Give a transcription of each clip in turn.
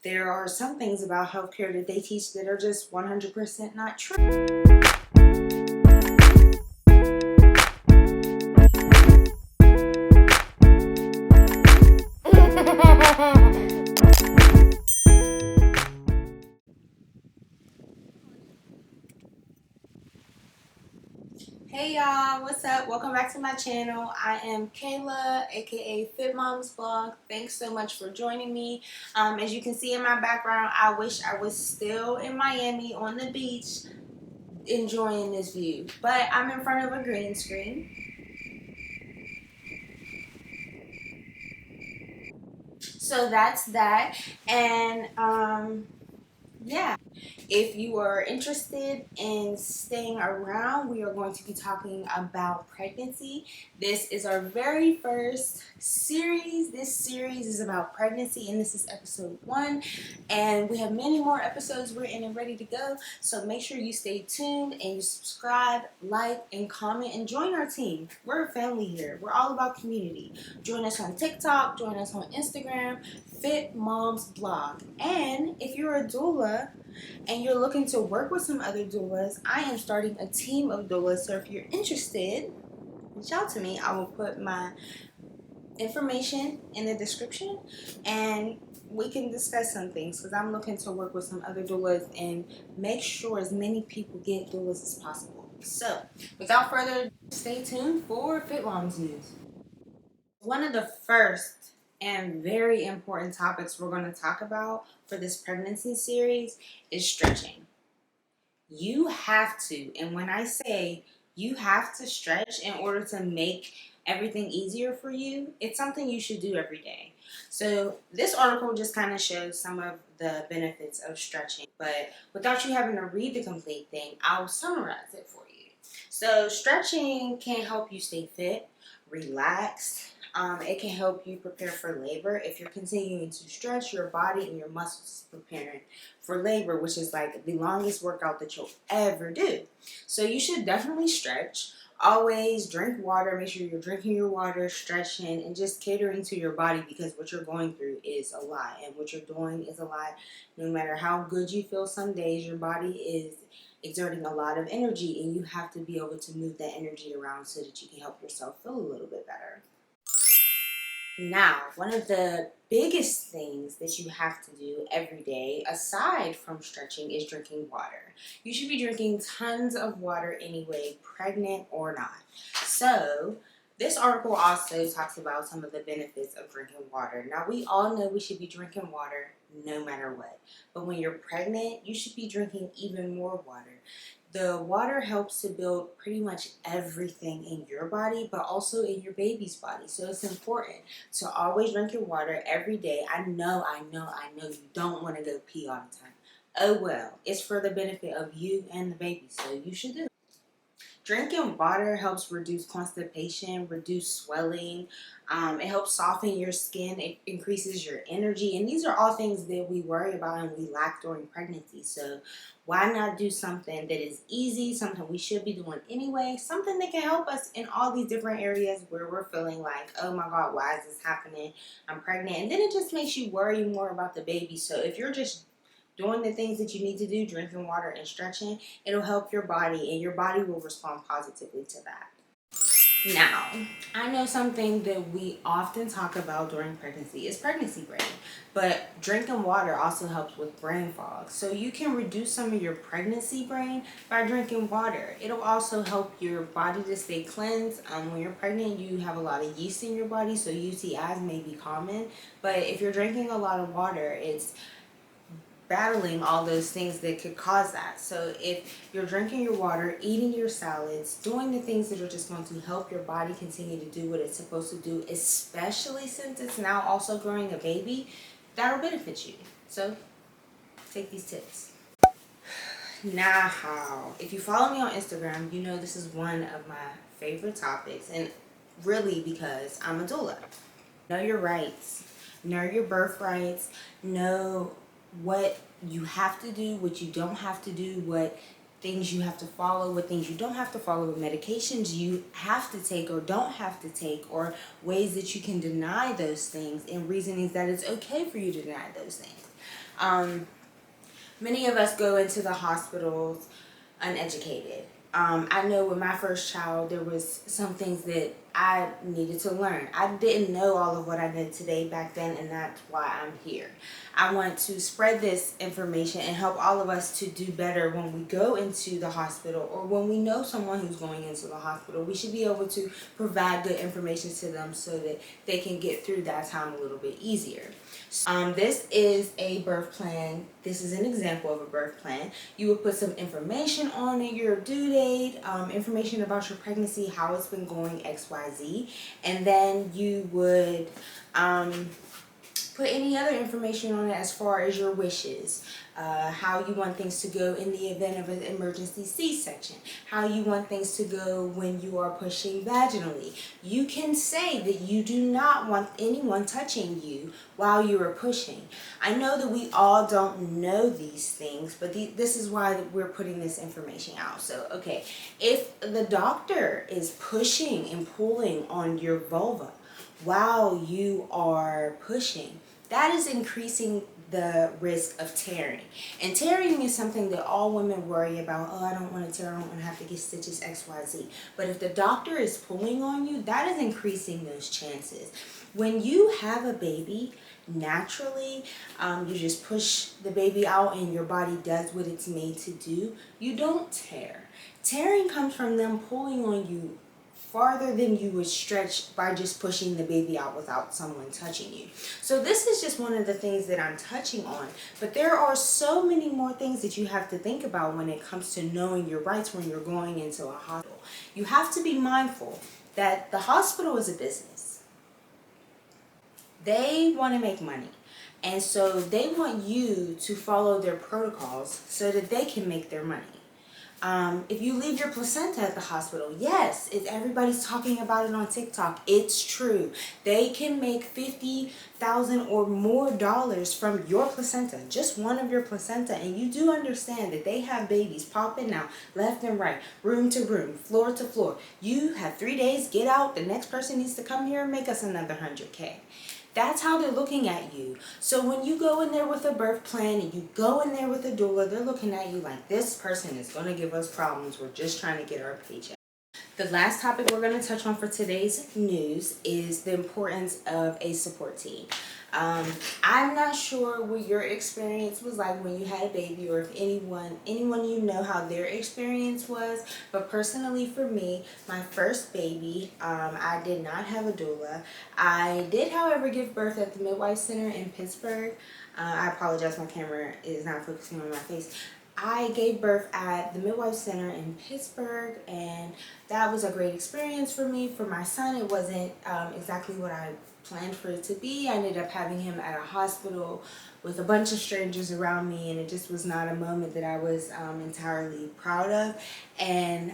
there are some things about healthcare that they teach that are just 100% not true. Hey y'all, what's up? Welcome back to my channel. I am Kayla, aka Fit Moms Blog. Thanks so much for joining me. As you can see in my background, I wish I was still in Miami on the beach enjoying this view, but I'm in front of a green screen. So that's that. And yeah. If you are interested in staying around, we are going to be talking about pregnancy. This is our very first series. This series is about pregnancy, and this is episode 1. And we have many more episodes written and ready to go. So make sure you stay tuned and you subscribe, like, and comment, and join our team. We're a family here. We're all about community. Join us on TikTok, join us on Instagram, Fit Moms Blog. And if you're a doula and you're looking to work with some other doulas, I am starting a team of doulas. So if you're interested, reach out to me. I will put my information in the description and we can discuss some things, because I'm looking to work with some other doulas and make sure as many people get doulas as possible. So without further ado, stay tuned for Fit Moms News. One of the first and very important topics we're going to talk about for this pregnancy series is stretching. You have to, and when I say you have to stretch in order to make everything easier for you, it's something you should do every day. So this article just kind of shows some of the benefits of stretching, but without you having to read the complete thing, I'll summarize it for you. So stretching can help you stay fit, relaxed. It can help you prepare for labor. If you're continuing to stretch, your body and your muscles preparing for labor, which is like the longest workout that you'll ever do. So you should definitely stretch. Always drink water. Make sure you're drinking your water, stretching, and just catering to your body, because what you're going through is a lot, and what you're doing is a lot. No matter how good you feel some days, your body is exerting a lot of energy, and you have to be able to move that energy around so that you can help yourself feel a little bit better. Now, one of the biggest things that you have to do every day, aside from stretching, is drinking water. You should be drinking tons of water anyway, pregnant or not. So, this article also talks about some of the benefits of drinking water. Now, we all know we should be drinking water no matter what. But when you're pregnant, you should be drinking even more water. The water helps to build pretty much everything in your body, but also in your baby's body. So it's important to always drink your water every day. I know you don't want to go pee all the time. Oh well, it's for the benefit of you and the baby, so you should do it. Drinking water helps reduce constipation, reduce swelling. It helps soften your skin. It increases your energy. And these are all things that we worry about and we lack during pregnancy. So why not do something that is easy, something we should be doing anyway, something that can help us in all these different areas where we're feeling like, oh my God, why is this happening? I'm pregnant. And then it just makes you worry more about the baby. So if you're just doing the things that you need to do, drinking water and stretching, it'll help your body, and your body will respond positively to that. Now, I know something that we often talk about during pregnancy is pregnancy brain, but drinking water also helps with brain fog. So you can reduce some of your pregnancy brain by drinking water. It'll also help your body to stay cleansed. When you're pregnant, you have a lot of yeast in your body, so UTIs may be common, but if you're drinking a lot of water, it's battling all those things that could cause that. So if you're drinking your water, eating your salads, doing the things that are just going to help your body continue to do what it's supposed to do, especially since it's now also growing a baby, that'll benefit you. So take these tips. Now, if you follow me on Instagram, you know this is one of my favorite topics, and really because I'm a doula. Know your rights, know your birthrights, know what you have to do, what you don't have to do, what things you have to follow, what things you don't have to follow, what medications you have to take or don't have to take, or ways that you can deny those things and reasonings that it's okay for you to deny those things. Many of us go into the hospitals uneducated. I know with my first child, there was some things that I needed to learn. I didn't know all of what I did today back then, and that's why I'm here. I want to spread this information and help all of us to do better when we go into the hospital, or when we know someone who's going into the hospital. We should be able to provide good information to them so that they can get through that time a little bit easier. This is a birth plan. This is an example of a birth plan. You would put some information on it, your due date, information about your pregnancy, how it's been going, XYZ, and then you would put any other information on it as far as your wishes, how you want things to go in the event of an emergency C-section, how you want things to go when you are pushing vaginally. You can say that you do not want anyone touching you while you are pushing. I know that we all don't know these things, but this is why we're putting this information out. So, okay, if the doctor is pushing and pulling on your vulva while you are pushing, that is increasing the risk of tearing. And tearing is something that all women worry about. Oh, I don't want to tear, I don't want to have to get stitches, XYZ. But if the doctor is pulling on you, that is increasing those chances. When you have a baby, naturally, you just push the baby out and your body does what it's made to do. You don't tear. Tearing comes from them pulling on you farther than you would stretch by just pushing the baby out without someone touching you. So this is just one of the things that I'm touching on, but there are so many more things that you have to think about when it comes to knowing your rights when you're going into a hospital. You have to be mindful that the hospital is a business. They want to make money, and so they want you to follow their protocols so that they can make their money. If you leave your placenta at the hospital, yes, everybody's talking about it on TikTok. It's true. They can make $50,000 or more from your placenta, just one of your placenta. And you do understand that they have babies popping out left and right, room to room, floor to floor. You have 3 days, get out. The next person needs to come here and make us another 100K. That's how they're looking at you. So when you go in there with a birth plan and you go in there with a doula, they're looking at you like, this person is going to give us problems. We're just trying to get our paycheck. The last topic we're going to touch on for today's news is the importance of a support team. I'm not sure what your experience was like when you had a baby, or if anyone you know how their experience was, but personally for me, my first baby, I did not have a doula. I did, however, give birth at the Midwife Center in Pittsburgh. I apologize, my camera is not focusing on my face. I gave birth at the Midwife Center in Pittsburgh, and that was a great experience for me. For my son, it wasn't exactly what I planned for it to be. I ended up having him at a hospital with a bunch of strangers around me, and it just was not a moment that I was entirely proud of. And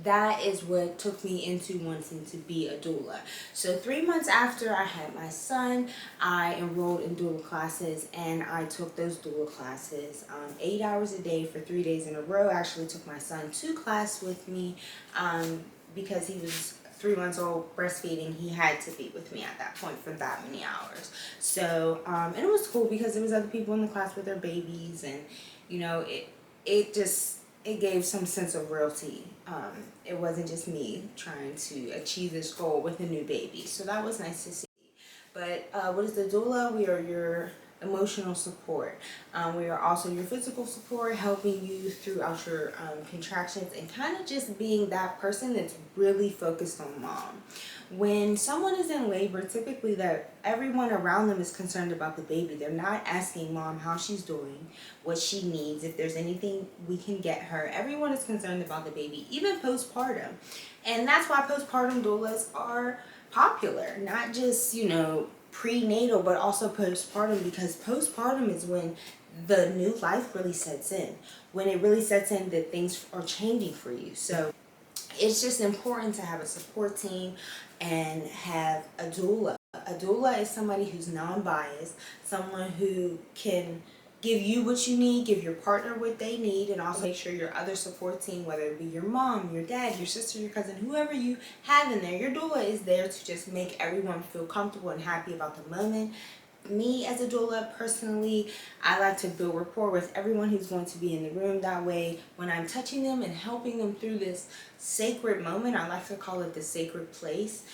that is what took me into wanting to be a doula. So 3 months after I had my son, I enrolled in doula classes, and I took those doula classes 8 hours a day for 3 days in a row. I actually took my son to class with me because he was 3 months old, breastfeeding. He had to be with me at that point for that many hours. So and it was cool because there was other people in the class with their babies, and you know, it gave some sense of reality. It wasn't just me trying to achieve this goal with a new baby. So that was nice to see. But what is the doula? We are your emotional support. We are also your physical support, helping you throughout your contractions, and kind of just being that person that's really focused on mom. When someone is in labor, typically that everyone around them is concerned about the baby. They're not asking mom how she's doing, what she needs, if there's anything we can get her. Everyone is concerned about the baby, even postpartum. And that's why postpartum doulas are popular, not just, you know, prenatal, but also postpartum, because postpartum is when the new life really sets in, when it really sets in that things are changing for you. So it's just important to have a support team and have a doula. A doula is somebody who's non-biased, someone who can give you what you need, give your partner what they need, and also make sure your other support team, whether it be your mom, your dad, your sister, your cousin, whoever you have in there, your doula is there to just make everyone feel comfortable and happy about the moment, Me as a doula, personally, I like to build rapport with everyone who's going to be in the room. That way, when I'm touching them and helping them through this sacred moment, I like to call it the sacred place,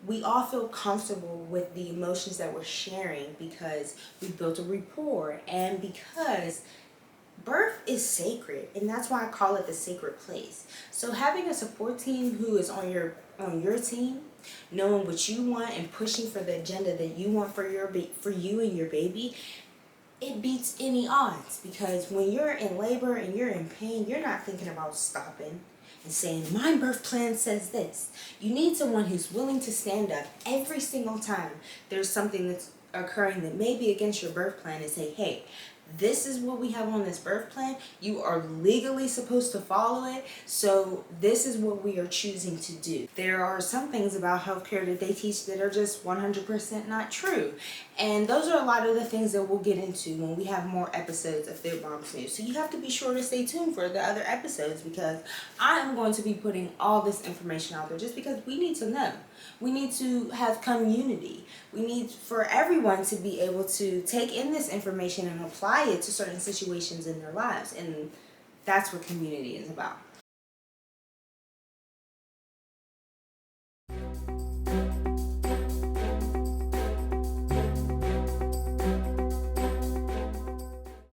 we all feel comfortable with the emotions that we're sharing because we built a rapport, and because birth is sacred, and that's why I call it the sacred place. So having a support team who is on your team, knowing what you want and pushing for the agenda that you want for for you and your baby, it beats any odds, because when you're in labor and you're in pain, you're not thinking about stopping and saying, my birth plan says this. You need someone who's willing to stand up every single time there's something that's occurring that may be against your birth plan, and say, hey, this is what we have on this birth plan. You are legally supposed to follow it. So this is what we are choosing to do. There are some things about healthcare that they teach that are just 100% not true. And those are a lot of the things that we'll get into when we have more episodes of Fit Moms News. So you have to be sure to stay tuned for the other episodes, because I am going to be putting all this information out there just because we need to know. We need to have community. We need for everyone to be able to take in this information and apply it to certain situations in their lives. And that's what community is about.